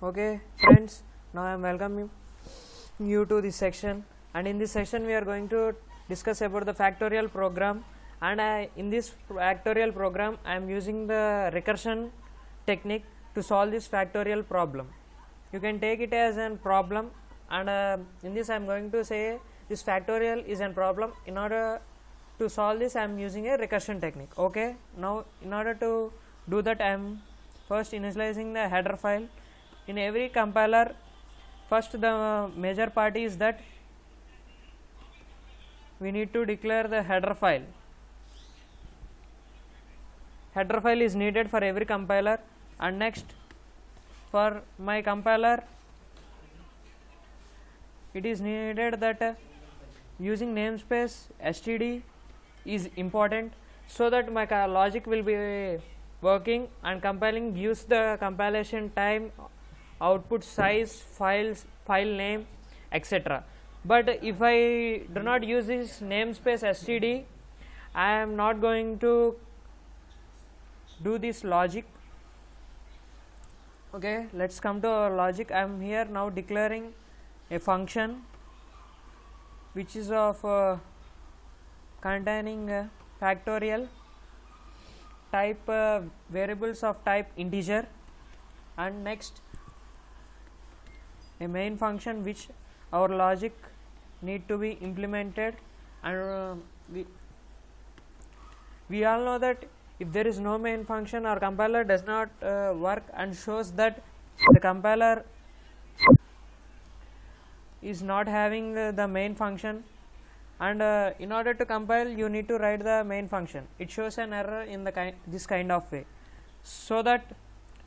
Okay, friends, now I am welcoming you to this section, and in this section we are going to discuss about the factorial program. And in this factorial program I am using the recursion technique to solve this factorial problem. You can take it as a problem, and in this I am going to say this factorial is a problem. In order to solve this I am using a recursion technique. Okay, now in order to do that I am first initializing the header file. In every compiler, first the major part is that we need to declare the header file. Header file is needed for every compiler, and next for my compiler it is needed that using namespace std is important, so that my logic will be working, and compiling gives the compilation time, output size, file name, etc. But if I do not use this namespace std, I am not going to do this logic. Okay, let's come to our logic. I am here now declaring a function which is of containing factorial type, variables of type integer, and next a main function which our logic need to be implemented. And we all know that if there is no main function, our compiler does not work, and shows that the compiler is not having the main function. And in order to compile you need to write the main function. It shows an error in the this kind of way, so that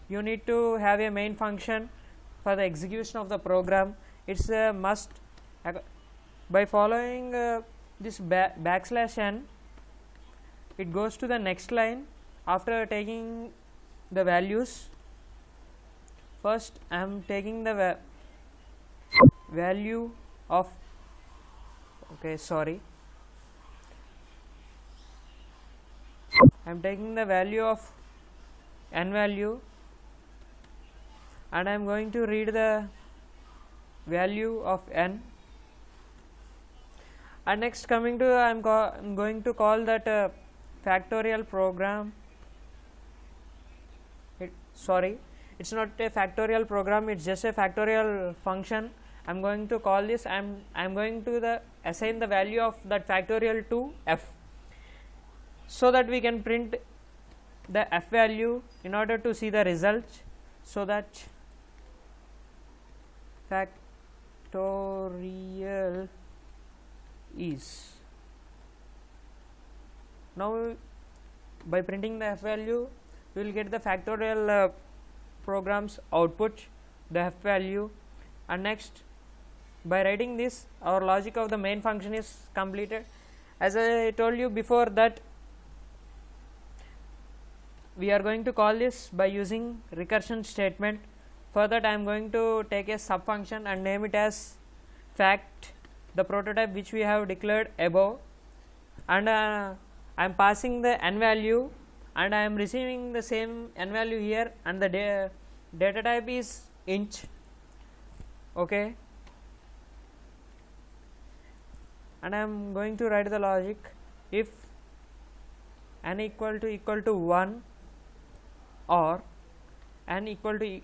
you need to have a main function for the execution of the program. It's a must. By following this \n, it goes to the next line after taking the values. First I am taking the value of I am taking the value of n value, and I am going to read the value of n. And next coming to I am going to call that factorial program. It's not a factorial program, it's just a factorial function. I am going to call this. I am going to assign the value of that factorial to f, so that we can print the f value in order to see the result. So that factorial is, now by printing the f value we will get the factorial program's output, the f value. And next by writing this, our logic of the main function is completed. As I told you before that we are going to call this by using recursion statement. For that I am going to take a sub function and name it as fact, the prototype which we have declared above, and I am passing the n value, and I am receiving the same n value here, and the data type is int. Okay, and I am going to write the logic. If n equal to 1 or n equal to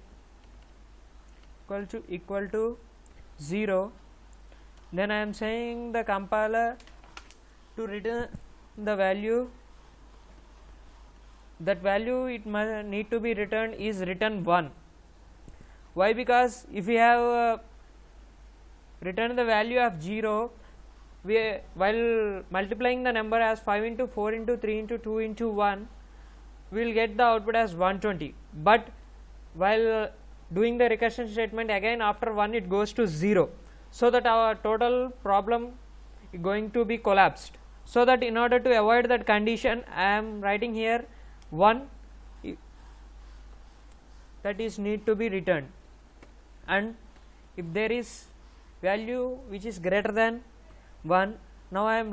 0, then I am saying the compiler to return the value. That value it must need to be returned is return 1. Why? Because if we have returned the value of 0, while multiplying the number as 5 into 4 into 3 into 2 into 1, we will get the output as 120. But while doing the recursion statement, again after 1 it goes to 0, so that our total problem is going to be collapsed. So that in order to avoid that condition, I am writing here 1, that is need to be returned. And if there is value which is greater than 1, now I am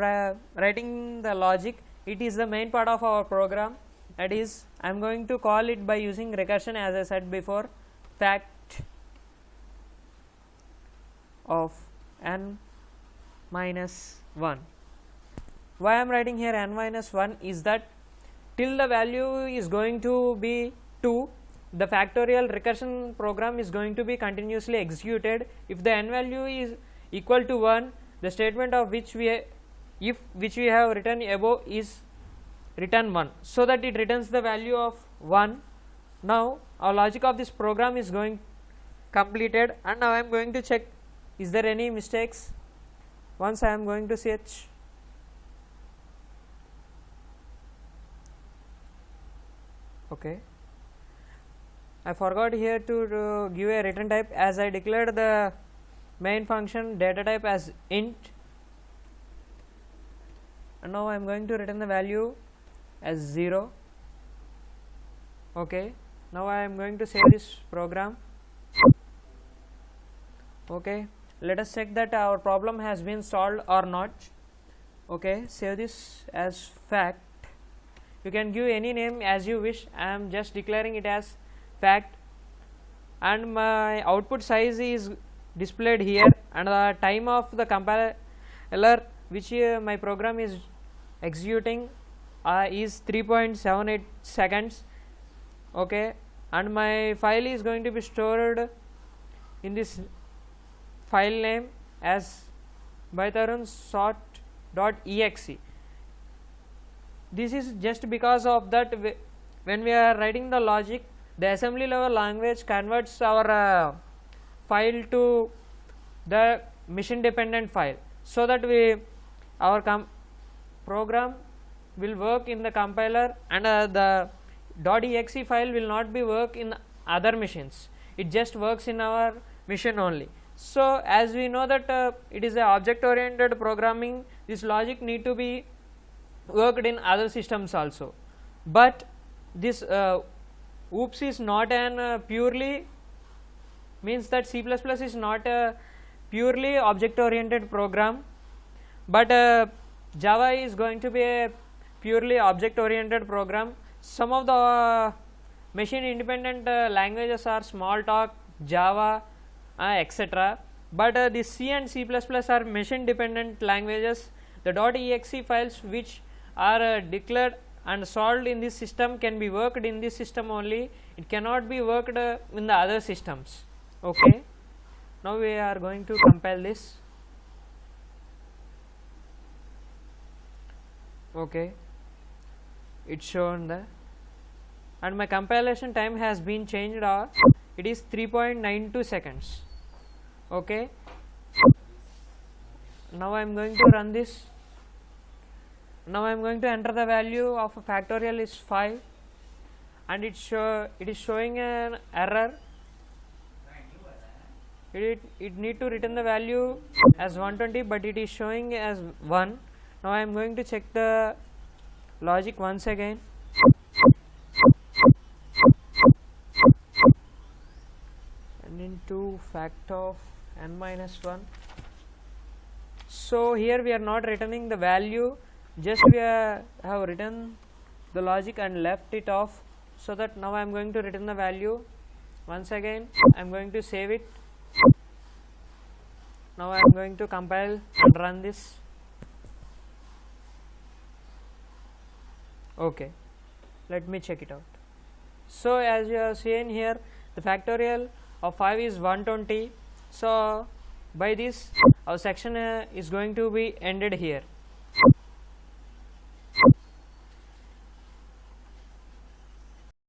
writing the logic. It is the main part of our program. That is, I am going to call it by using recursion, as I said before, fact of n minus 1. Why I am writing here n minus 1 is that till the value is going to be 2, the factorial recursion program is going to be continuously executed. If the n value is equal to 1, the statement of which we have written above is return 1, so that it returns the value of 1. Now our logic of this program is going completed, and now I am going to check is there any mistakes. Once I am going to search, okay, I forgot here to give a return type, as I declared the main function data type as int, and now I am going to return the value as 0. Okay, now I am going to save this program. Okay, let us check that our problem has been solved or not. Okay, save this as fact. You can give any name as you wish. I am just declaring it as fact, and my output size is displayed here, and the time of the compiler which my program is executing is 3.78 seconds. Okay, and my file is going to be stored in this file name as bytharun.sort.exe. This is just because of that when we are writing the logic, the assembly level language converts our file to the machine dependent file, so that our program will work in the compiler, and the .exe file will not be work in other machines. It just works in our machine only. So as we know that it is a object oriented programming, this logic need to be worked in other systems also. But this OOPS is not an purely, means that C++ is not a purely object oriented program, but Java is going to be a purely object oriented program. Some of the machine independent languages are Smalltalk, Java, etc. But the C and C++ are machine dependent languages. The .exe files which are declared and solved in this system can be worked in this system only. It cannot be worked in the other systems. Okay, now we are going to compile this. Okay, it's shown there, and my compilation time has been changed, it is 3.92 seconds. Okay, now I am going to run this. Now I am going to enter the value of a factorial is 5, and it is showing an error. It need to return the value as 120, but it is showing as 1. Now I am going to check the logic once again. And into fact of n minus 1. So here we are not returning the value, just we have written the logic and left it off, so that now I am going to return the value once again. I am going to save it. Now I am going to compile and run this. Okay, let me check it out. So as you have seen here, the factorial of 5 is 120. So by this our section is going to be ended here.